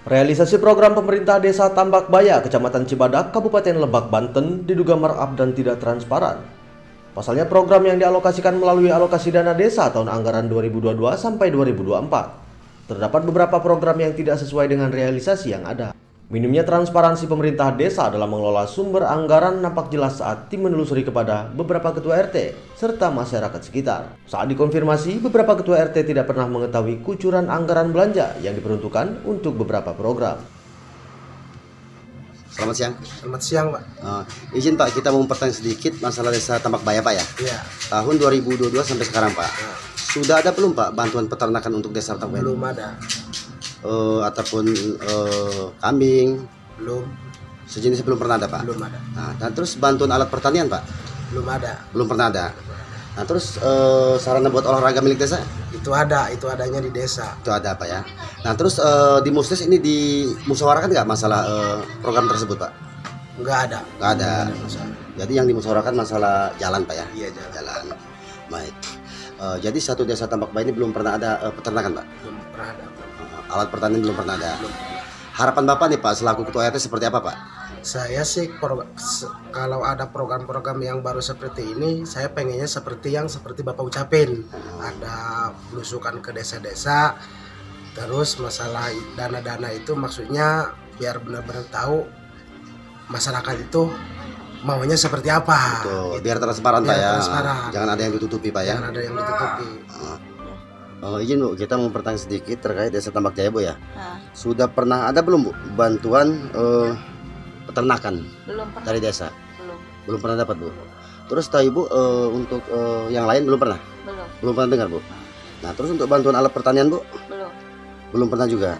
Realisasi program pemerintah Desa Tambak Baya, Kecamatan Cibadak, Kabupaten Lebak, Banten diduga markup dan tidak transparan. Pasalnya program yang dialokasikan melalui alokasi dana desa tahun anggaran 2022 sampai 2024. Terdapat beberapa program yang tidak sesuai dengan realisasi yang ada. Minimnya transparansi pemerintah desa dalam mengelola sumber anggaran nampak jelas saat tim menelusuri kepada beberapa ketua RT serta masyarakat sekitar. Saat dikonfirmasi, beberapa ketua RT tidak pernah mengetahui kucuran anggaran belanja yang diperuntukkan untuk beberapa program. Selamat siang. Selamat siang, Pak. Izin Pak, kita mau bertanya sedikit masalah desa Tambak Baya, Pak ya. Iya. Tahun 2022 sampai sekarang, Pak. Sudah ada belum, Pak, bantuan peternakan untuk desa Tambak Baya? Belum ada. Ataupun kambing, Belum. sejenisnya belum pernah ada, Pak. Belum ada. Nah, dan terus bantuan alat pertanian, Pak, Belum ada. belum pernah ada. Nah, terus sarana buat olahraga milik desa Itu ada. Itu adanya di desa. itu ada, Pak ya. Nah, terus di Musdes ini dimusyawarahkan nggak masalah program tersebut, Pak? Enggak ada. Nggak ada. Masalah. Jadi yang dimusyawarahkan masalah jalan, Pak ya. Iya, jalan. Baik. Jadi satu desa Tambak Baya ini belum pernah ada peternakan, Pak. Belum pernah ada. Alat pertanian belum pernah ada. Belum. Harapan Bapak nih, Pak, selaku ketua RT seperti apa, Pak? Saya sih kalau ada program-program yang baru seperti ini, saya pengennya seperti Bapak ucapin. Ada belusukan ke desa-desa. Terus masalah dana-dana itu maksudnya biar benar-benar tahu masyarakat itu maunya seperti apa. Tuh, Gitu. biar transparan, Pak Biar ya. transparan. Jangan ada yang ditutupi, Pak ya. Jangan ada yang ditutupi. Izin Bu, kita mau bertanya sedikit terkait desa Tambak Jaya, Bu ya. Sudah pernah ada belum, Bu, bantuan peternakan Belum pernah. dari desa? Belum. Belum pernah dapat, Bu. Terus tahu Ibu untuk yang lain belum pernah? Belum. Belum pernah dengar, Bu. Nah, terus untuk bantuan alat pertanian, Bu? Belum. Belum pernah juga.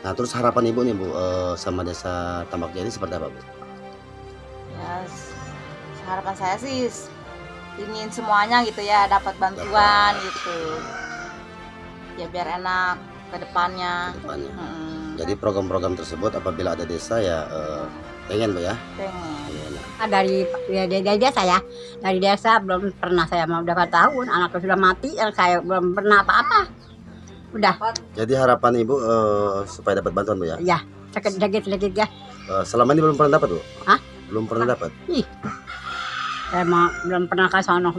Nah, terus harapan Ibu nih, Bu, sama desa Tambak Jaya ini seperti apa, Bu? Ya, harapan saya sih ingin semuanya gitu ya dapat bantuan gitu. Ya biar enak ke depannya. Depannya. Jadi program-program tersebut apabila ada desa ya pengen, Bu ya. Pengen. Dari desa ya, dari desa belum pernah saya mau berapa tahun, anakku sudah mati, yang saya belum pernah apa-apa. Udah, Jadi harapan Ibu supaya dapat bantuan, Bu ya. ya sedikit ya. Selama ini belum pernah dapat, Bu? Hah? Belum pernah dapat. Ih, saya belum pernah ke sana,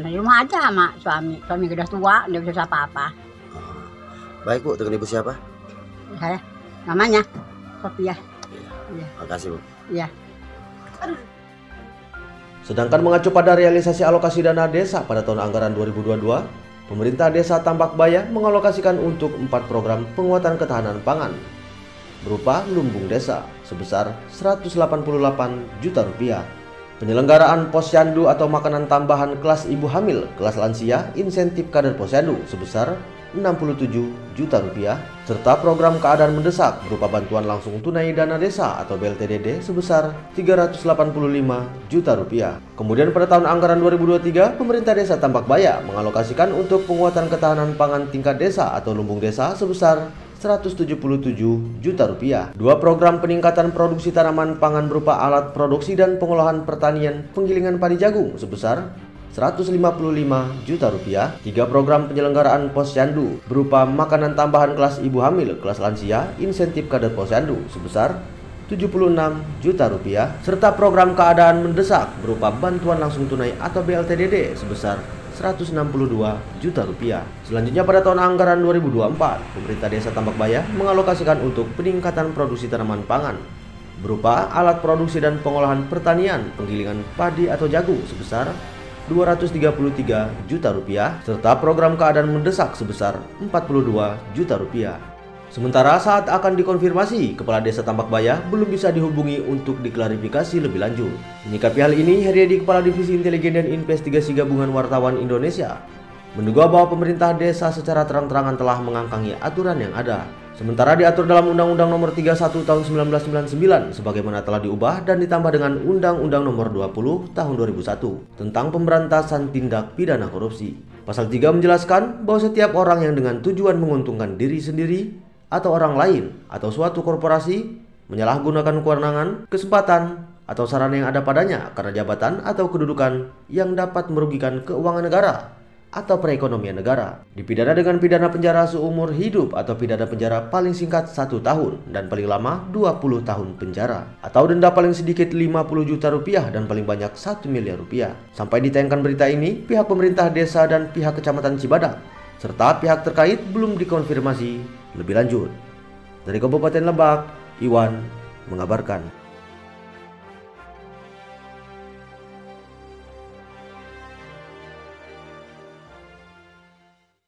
di rumah aja sama suami udah tua, dia bisa apa-apa. Baik, Bu, dengan Ibu siapa? Saya namanya Sophia. Iya. Makasih, Bu. Iya. Sedangkan mengacu pada realisasi alokasi dana desa pada tahun anggaran 2022, pemerintah desa Tambak Baya mengalokasikan untuk 4 program penguatan ketahanan pangan berupa lumbung desa sebesar Rp188 juta. Penyelenggaraan posyandu atau makanan tambahan kelas ibu hamil, kelas lansia, insentif kader posyandu sebesar Rp67 juta, serta program keadaan mendesak berupa bantuan langsung tunai dana desa atau BLTDD sebesar Rp385 juta. Kemudian pada tahun anggaran 2023, pemerintah desa Tambak Baya mengalokasikan untuk penguatan ketahanan pangan tingkat desa atau lumbung desa sebesar Rp177 juta. 2 program peningkatan produksi tanaman pangan berupa alat produksi dan pengolahan pertanian penggilingan padi jagung sebesar Rp155 juta. 3 program penyelenggaraan posyandu berupa makanan tambahan kelas ibu hamil, kelas lansia, insentif kader posyandu sebesar Rp76 juta, serta program keadaan mendesak berupa bantuan langsung tunai atau BLTDD sebesar Rp162 juta. Selanjutnya pada tahun anggaran 2024, pemerintah desa Tambak Baya mengalokasikan untuk peningkatan produksi tanaman pangan berupa alat produksi dan pengolahan pertanian penggilingan padi atau jagung sebesar Rp233 juta, serta program keadaan mendesak sebesar Rp42 juta. Sementara saat akan dikonfirmasi, Kepala Desa Tambak Baya belum bisa dihubungi untuk diklarifikasi lebih lanjut. Menyikapi hal ini, Heriadi, Kepala Divisi Intelijen dan Investigasi Gabungan Wartawan Indonesia, menduga bahwa pemerintah desa secara terang-terangan telah mengangkangi aturan yang ada. Sementara diatur dalam Undang-Undang Nomor 31 Tahun 1999 sebagaimana telah diubah dan ditambah dengan Undang-Undang Nomor 20 Tahun 2001 tentang pemberantasan tindak pidana korupsi. Pasal 3 menjelaskan bahwa setiap orang yang dengan tujuan menguntungkan diri sendiri atau orang lain atau suatu korporasi menyalahgunakan kewenangan, kesempatan, atau sarana yang ada padanya karena jabatan atau kedudukan yang dapat merugikan keuangan negara atau perekonomian negara. Dipidana dengan pidana penjara seumur hidup atau pidana penjara paling singkat 1 tahun dan paling lama 20 tahun penjara, atau denda paling sedikit 50 juta rupiah dan paling banyak 1 miliar rupiah. Sampai ditayangkan berita ini, pihak pemerintah desa dan pihak Kecamatan Cibadak serta pihak terkait belum dikonfirmasi lebih lanjut. Dari Kabupaten Lebak, Iwan mengabarkan.